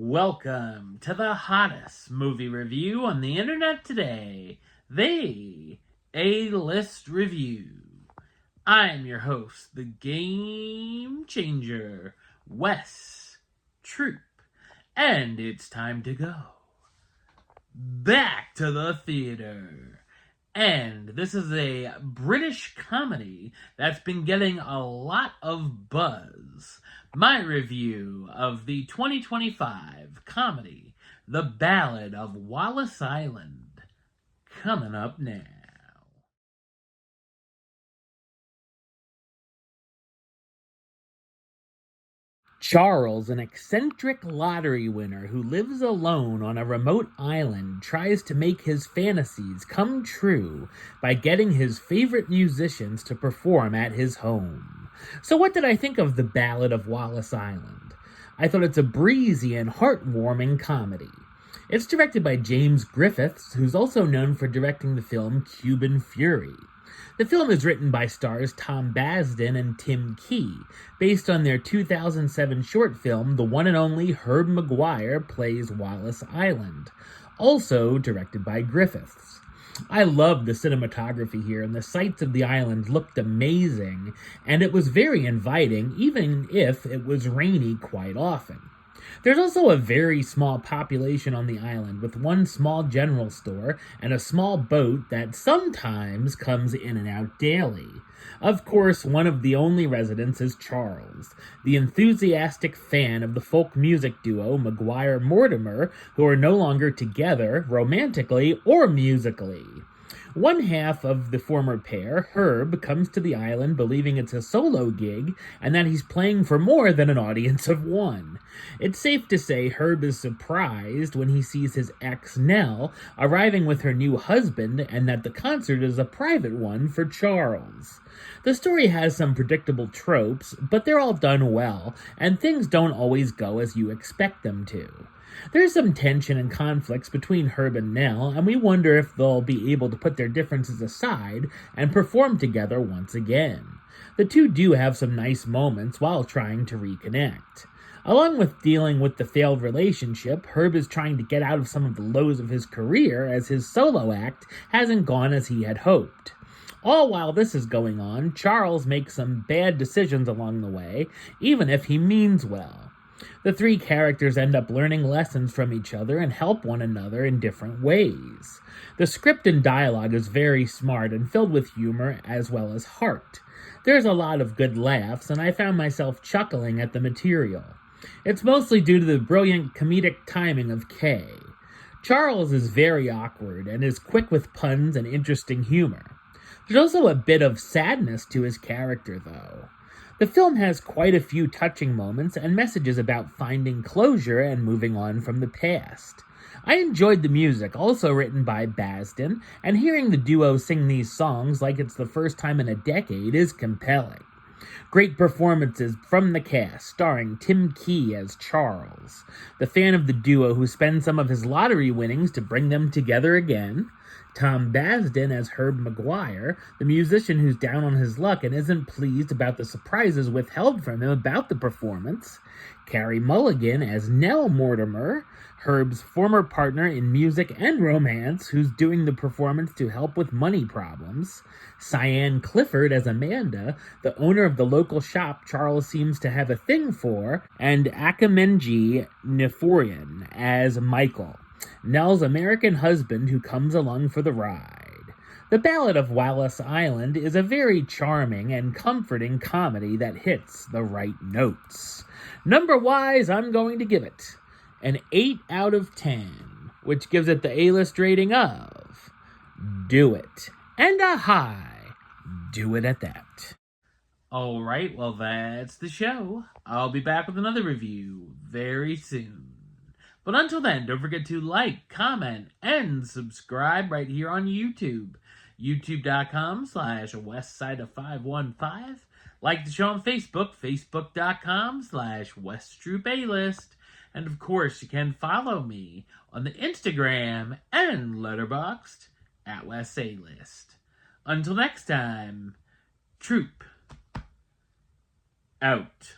Welcome to the hottest movie review on the internet today, the A-List Review. I'm your host, the Game Changer, Wes Troop, and it's time to go back to the theater. And this is a British comedy that's been getting a lot of buzz. My review of the 2025 comedy, The Ballad of Wallis Island, coming up now. Charles, an eccentric lottery winner who lives alone on a remote island, tries to make his fantasies come true by getting his favorite musicians to perform at his home. So what did I think of The Ballad of Wallis Island? I thought it's a breezy and heartwarming comedy. It's directed by James Griffiths, who's also known for directing the film Cuban Fury. The film is written by stars Tom Basden and Tim Key, based on their 2007 short film The One and Only Herb Maguire Plays Wallis Island, also directed by Griffiths. I loved the cinematography here, and the sights of the island looked amazing, and it was very inviting, even if it was rainy quite often. There's also a very small population on the island, with one small general store and a small boat that sometimes comes in and out daily. Of course, one of the only residents is Charles, the enthusiastic fan of the folk music duo Maguire-Mortimer, who are no longer together romantically or musically. One half of the former pair, Herb, comes to the island believing it's a solo gig and that he's playing for more than an audience of one. It's safe to say Herb is surprised when he sees his ex, Nell, arriving with her new husband and that the concert is a private one for Charles. The story has some predictable tropes, but they're all done well, and things don't always go as you expect them to. There's some tension and conflicts between Herb and Nell, and we wonder if they'll be able to put their differences aside and perform together once again. The two do have some nice moments while trying to reconnect. Along with dealing with the failed relationship, Herb is trying to get out of some of the lows of his career as his solo act hasn't gone as he had hoped. All while this is going on, Charles makes some bad decisions along the way, even if he means well. The three characters end up learning lessons from each other and help one another in different ways. The script and dialogue is very smart and filled with humor as well as heart. There's a lot of good laughs, and I found myself chuckling at the material. It's mostly due to the brilliant comedic timing of Kay. Charles is very awkward and is quick with puns and interesting humor. There's also a bit of sadness to his character, though. The film has quite a few touching moments and messages about finding closure and moving on from the past. I enjoyed the music, also written by Basden, and hearing the duo sing these songs like it's the first time in a decade is compelling. Great performances from the cast, starring Tim Key as Charles, the fan of the duo who spends some of his lottery winnings to bring them together again, Tom Basden as Herb Maguire, the musician who's down on his luck and isn't pleased about the surprises withheld from him about the performance, Carey Mulligan as Nell Mortimer, Herb's former partner in music and romance, who's doing the performance to help with money problems, Cyan Clifford as Amanda, the owner of the local shop Charles seems to have a thing for, and Akamenji Neforian as Michael, Nell's American husband who comes along for the ride. The Ballad of Wallis Island is a very charming and comforting comedy that hits the right notes. Number-wise, I'm going to give it an 8 out of 10, which gives it the A-list rating of do it, and a high do it at that. Alright, well that's the show. I'll be back with another review very soon. But until then, don't forget to like, comment, and subscribe right here on YouTube. YouTube.com/Westside515. Like the show on Facebook, Facebook.com/WestTroopAlist. And of course, you can follow me on the Instagram and Letterboxd at WestAlist. Until next time, Troop out.